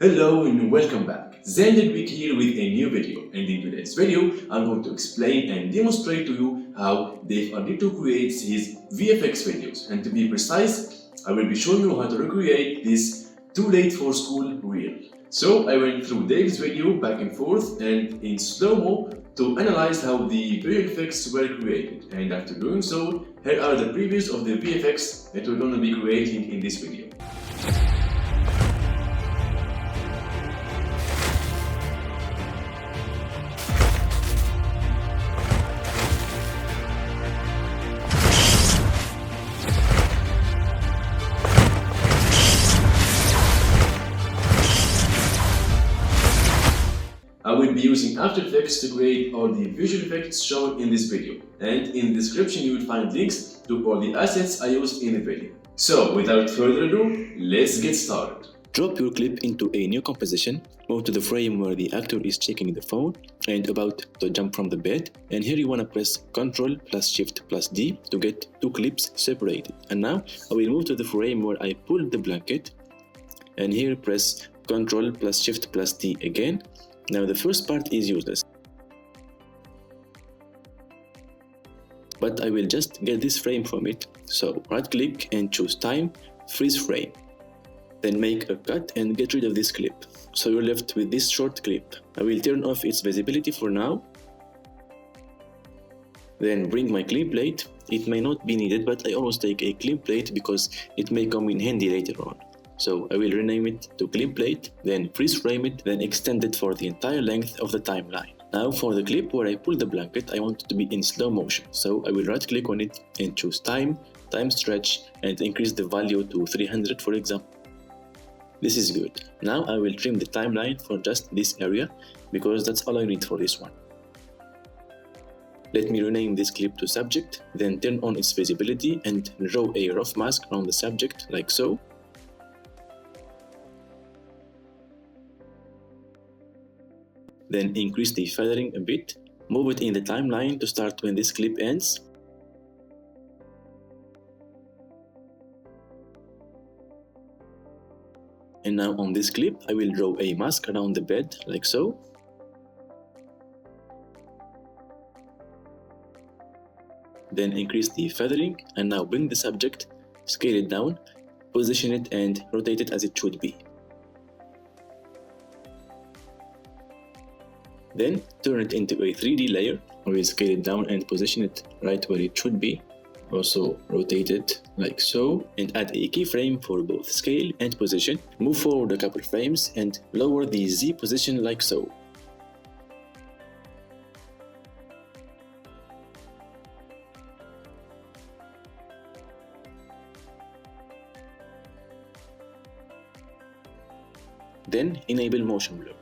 Hello and welcome back. Xander Douik here with a new video, and in today's video I'm going to explain and demonstrate to you how Ardito creates his VFX videos, and to be precise, I will be showing you how to recreate this too late for school reel. So I went through Dave's video back and forth and in slow-mo to analyze how the VFX were created, and after doing so, here are the previews of the VFX that we're going to be creating in this video. I will be using After Effects to create all the visual effects shown in this video, and in the description you will find links to all the assets I used in the video. So without further ado, let's get started. Drop your clip into a new composition, move to the frame where the actor is checking the phone and about to jump from the bed, and here you want to press Ctrl plus Shift plus D to get two clips separated. And now I will move to the frame where I pulled the blanket, and here press Ctrl plus Shift plus D again. Now the first part is useless, but I will just get this frame from it. So right click and choose time, freeze frame. Then make a cut and get rid of this clip. So you're left with this short clip. I will turn off its visibility for now. Then bring my clean plate. It may not be needed, but I always take a clean plate because it may come in handy later on. So I will rename it to clean plate, then freeze frame it, then extend it for the entire length of the timeline. Now for the clip where I pull the blanket, I want it to be in slow motion. So I will right click on it and choose time stretch, and increase the value to 300 for example. This is good. Now I will trim the timeline for just this area because that's all I need for this one. Let me rename this clip to subject, then turn on its visibility and draw a rough mask around the subject like so. Then increase the feathering a bit, move it in the timeline to start when this clip ends. And now on this clip, I will draw a mask around the bed like so. Then increase the feathering and now bring the subject, scale it down, position it and rotate it as it should be. Then turn it into a 3D layer. I will scale it down and position it right where it should be. Also rotate it like so and add a keyframe for both scale and position. Move forward a couple frames and lower the Z position like so. Then enable motion blur.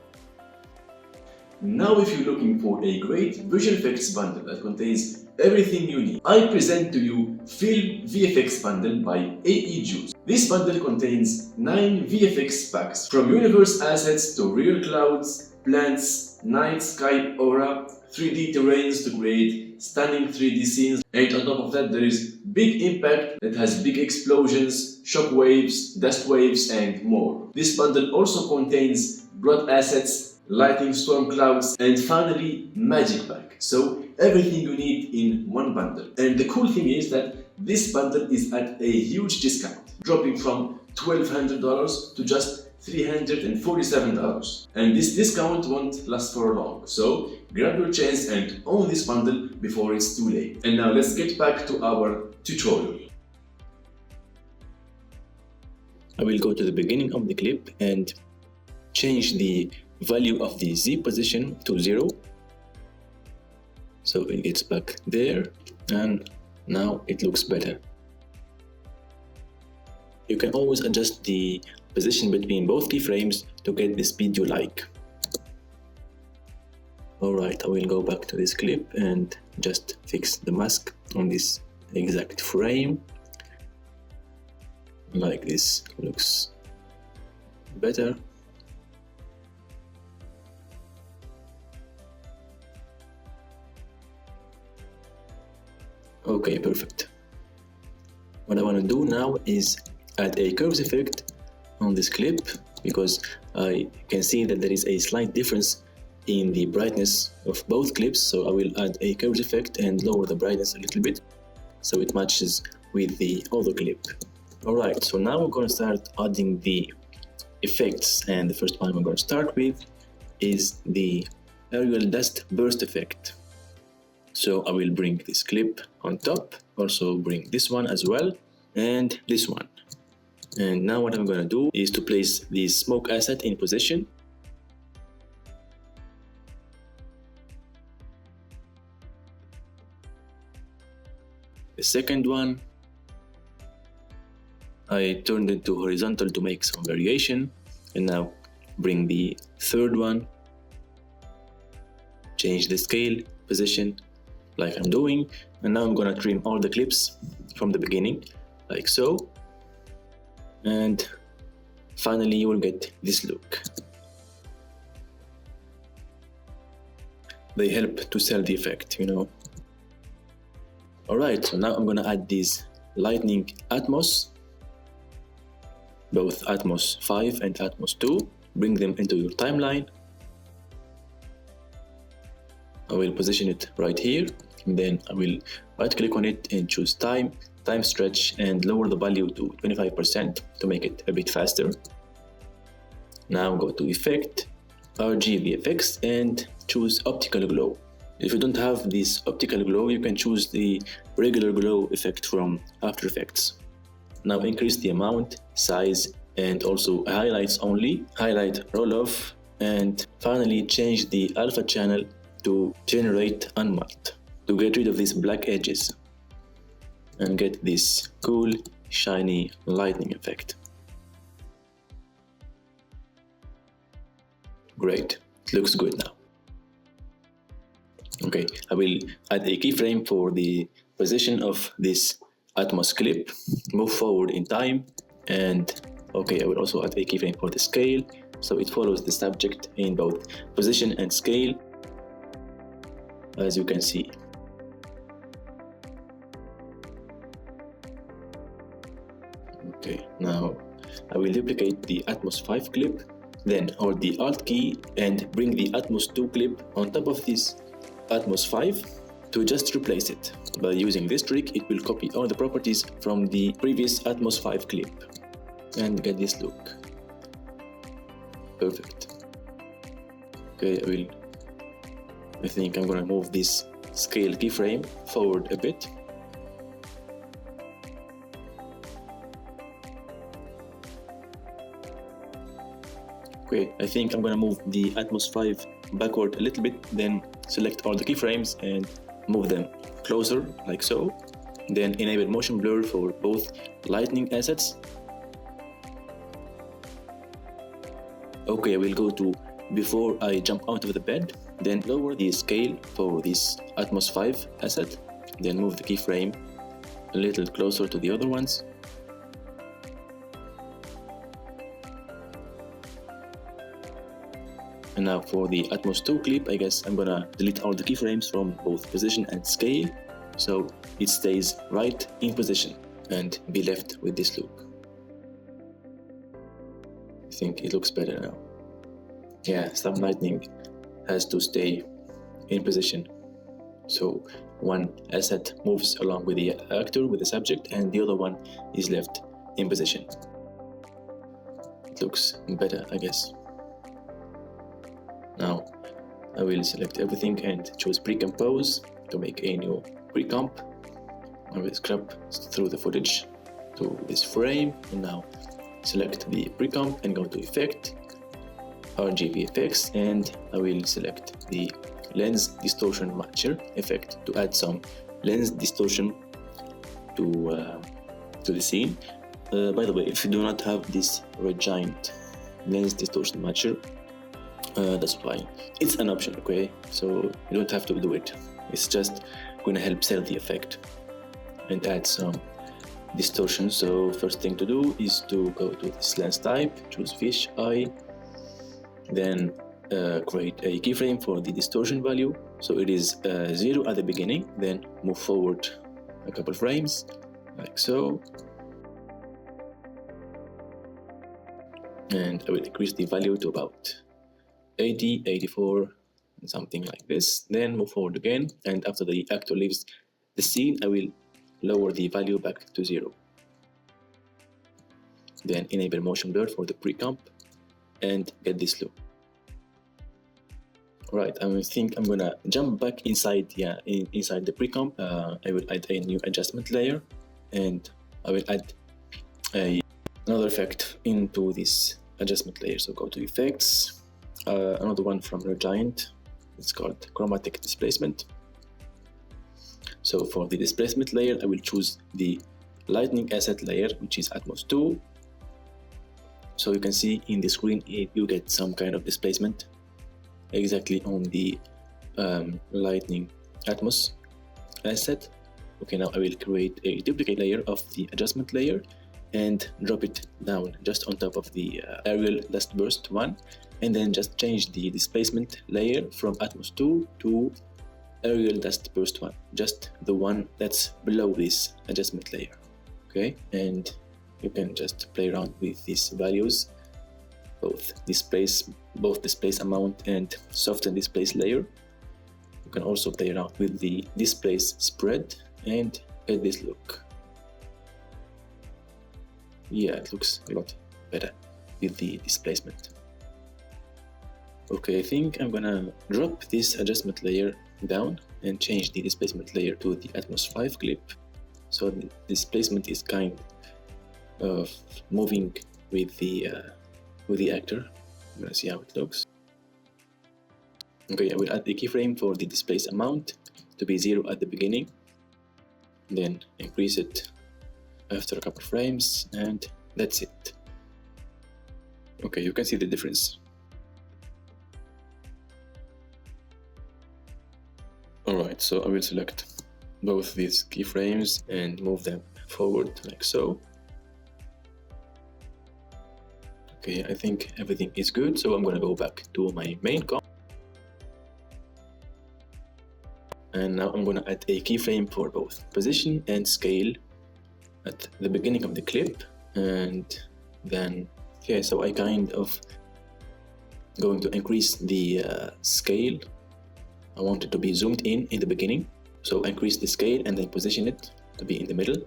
Now if you're looking for a great visual effects bundle that contains everything you need, I present to you Film VFX Bundle by AEJuice. This bundle contains 9 VFX packs, from universe assets to real clouds, plants, night sky aura, 3D terrains to create stunning 3D scenes, and on top of that there is big impact that has big explosions, shock waves, dust waves and more. This bundle also contains blood assets, lighting storm clouds, and finally magic pack. So everything you need in one bundle. And the cool thing is that this bundle is at a huge discount, dropping from $1,200 to just $347. And this discount won't last for long. So grab your chance and own this bundle before it's too late. And now let's get back to our tutorial. I will go to the beginning of the clip and change the value of the Z position to 0. So it gets back there and now it looks better. You can always adjust the position between both keyframes to get the speed you like. Alright, I will go back to this clip and just fix the mask on this exact frame. Like this looks better. Okay, perfect. What I want to do now is add a curves effect on this clip because I can see that there is a slight difference in the brightness of both clips. So I will add a curves effect and lower the brightness a little bit so it matches with the other clip. Alright, so now we're going to start adding the effects, and the first one we're going to start with is the aerial dust burst effect. So I will bring this clip on top, also bring this one as well, and this one. And now what I'm going to do is to place the smoke asset in position. The second one, I turned it to horizontal to make some variation, and now bring the third one, change the scale position like I'm doing, and now I'm gonna trim all the clips from the beginning like so, and finally you will get this look. They help to sell the effect, you know. Alright, so now I'm gonna add these lightning Atmos, both Atmos 5 and Atmos 2, bring them into your timeline. I will position it right here, and then I will right click on it and choose time stretch, and lower the value to 25% to make it a bit faster. Now go to Effect, VFX, and choose Optical Glow. If you don't have this optical glow, you can choose the regular glow effect from After Effects. Now increase the amount, size, and also highlights only, highlight roll off, and finally change the alpha channel to generate unmarked to get rid of these black edges and get this cool shiny lightning effect. Great, it looks good now. Okay, I will add a keyframe for the position of this Atmos clip, move forward in time, and okay, I will also add a keyframe for the scale, so it follows the subject in both position and scale, as you can see. Okay, now I will duplicate the Atmos 5 clip, then hold the Alt key and bring the Atmos 2 clip on top of this Atmos 5 to just replace it. By using this trick, it will copy all the properties from the previous Atmos 5 clip and get this look. Perfect. Okay, I think I'm gonna move this scale keyframe forward a bit. Okay, I think I'm gonna move the Atmos 5 backward a little bit, then select all the keyframes and move them closer like so. Then enable motion blur for both lightning assets. Okay, I will go to before I jump out of the bed, then lower the scale for this Atmos 5 asset, then move the keyframe a little closer to the other ones. And now for the Atmos 2 clip, I guess I'm gonna delete all the keyframes from both position and scale, so it stays right in position and be left with this look. I think it looks better now. Yeah, some lightning has to stay in position, so one asset moves along with the actor, with the subject, and the other one is left in position. It looks better, I guess. Now I will select everything and choose pre-compose to make a new pre-comp. I will scrub through the footage to this frame, and now select the pre-comp and go to Effect, VFX, and I will select the Lens Distortion Matcher effect to add some lens distortion to the scene. By the way, if you do not have this red giant lens distortion matcher, that's fine. It's an option, okay? So you don't have to do it. It's just gonna help sell the effect and add some distortion. So first thing to do is to go to this lens type, choose fish eye, then create a keyframe for the distortion value. So it is 0 at the beginning, then move forward a couple frames like so. and I will increase the value to about 80, 84, and something like this. Then move forward again, and after the actor leaves the scene, I will lower the value back to 0. Then enable motion blur for the pre-comp and get this look. Right, I think I'm gonna jump back inside the pre-comp. I will add a new adjustment layer, and I will add another effect into this adjustment layer. So go to effects, another one from Giant. It's called chromatic displacement. So for the displacement layer, I will choose the lightning asset layer, which is Atmos 2. So you can see in the screen you get some kind of displacement exactly on the lightning Atmos asset. Okay, now I will create a duplicate layer of the adjustment layer and drop it down just on top of the aerial dust burst one, and then just change the displacement layer from Atmos 2 to aerial dust burst one, just the one that's below this adjustment layer. Okay, and you can just play around with these values, both displace amount and soften displace layer. You can also play around with the displace spread and get this look. Yeah, it looks a lot better with the displacement. Okay, I think I'm gonna drop this adjustment layer down and change the displacement layer to the Atmos 5 clip. So the displacement is kind of moving with the actor. I'm gonna see how it looks. Okay, I will add the keyframe for the displace amount to be 0 at the beginning, then increase it after a couple frames, and that's it. Okay, you can see the difference. Alright, so I will select both these keyframes and move them forward like so. Okay, I think everything is good, so I'm gonna go back to my main comp. And now I'm gonna add a keyframe for both position and scale at the beginning of the clip, and then so I kind of going to increase the scale. I want it to be zoomed in the beginning, so increase the scale and then position it to be in the middle,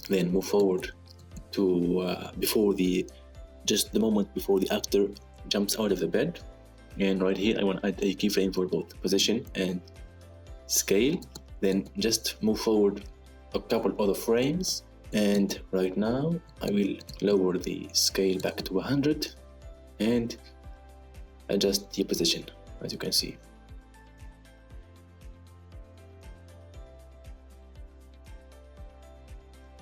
then move forward to just the moment before the actor jumps out of the bed, and right here I want to add a keyframe for both position and scale, then just move forward a couple other frames, and right now I will lower the scale back to 100 and adjust the position, as you can see.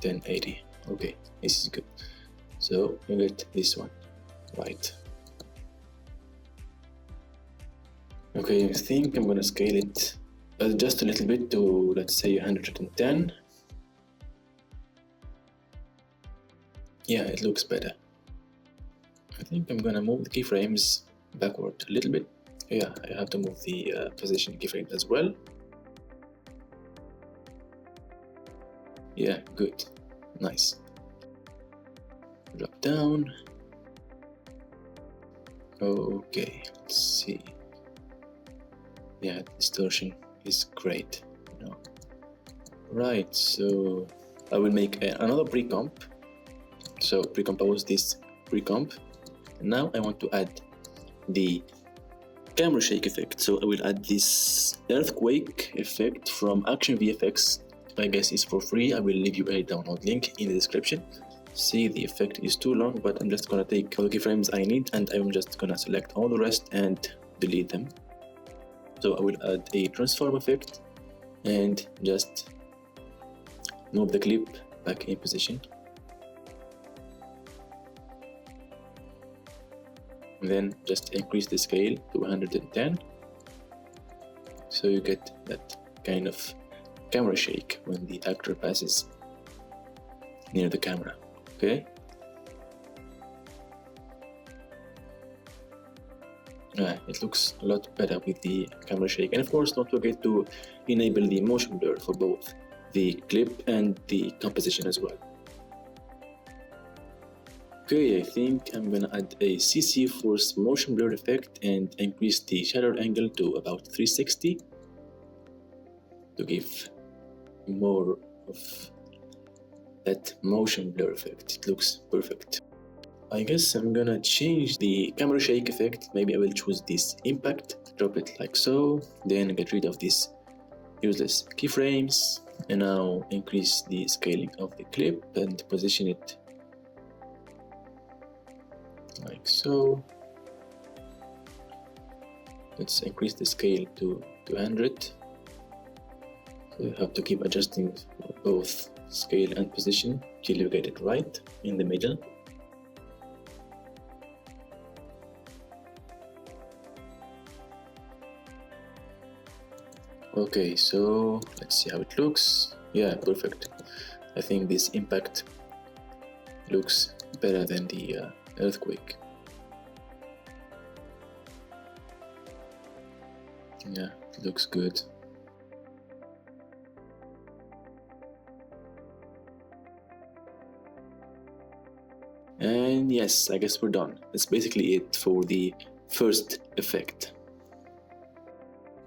Then 80. Okay, this is good. So you get this one right. Okay, I think I'm gonna scale it just a little bit to, let's say, 110. Yeah, it looks better. I think I'm gonna move the keyframes backward a little bit. Yeah, I have to move the position keyframe as well. Yeah, good, nice. Drop down. Okay, let's see. Yeah, distortion is great, you know. Right, so I will make another pre-comp. So pre-compose this pre-comp. Now I want to add the camera shake effect. So I will add this earthquake effect from Action VFX. I guess it's for free. I will leave you a download link in the description. See, the effect is too long, but I'm just gonna take all the keyframes I need, and I'm just gonna select all the rest and delete them. So I will add a transform effect and just move the clip back in position. And then just increase the scale to 110. So you get that kind of camera shake when the actor passes near the camera. Okay. It looks a lot better with the camera shake, and of course don't forget to enable the motion blur for both the clip and the composition as well. Okay, I think I'm gonna add a CC force motion blur effect and increase the shutter angle to about 360 to give more of that motion blur effect. It looks perfect. I guess I'm gonna change the camera shake effect. Maybe I will choose this impact, drop it like so, then get rid of these useless keyframes, and now increase the scaling of the clip and position it like so. Let's increase the scale to 200. So you have to keep adjusting both scale and position till you get it right in the middle. Okay, so let's see how it looks. Yeah, perfect. I think this impact looks better than the earthquake. Yeah, it looks good. And yes, I guess we're done. That's basically it for the first effect.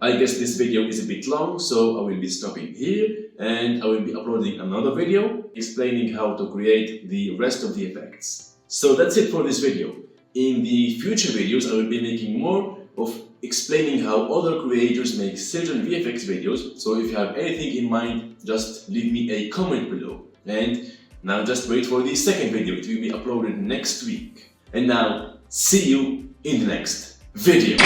I guess this video is a bit long, so I will be stopping here and I will be uploading another video explaining how to create the rest of the effects. So that's it for this video. In the future videos, I will be making more of explaining how other creators make certain VFX videos. So if you have anything in mind, just leave me a comment below. And now just wait for the second video. It will be uploaded next week. And now, see you in the next video.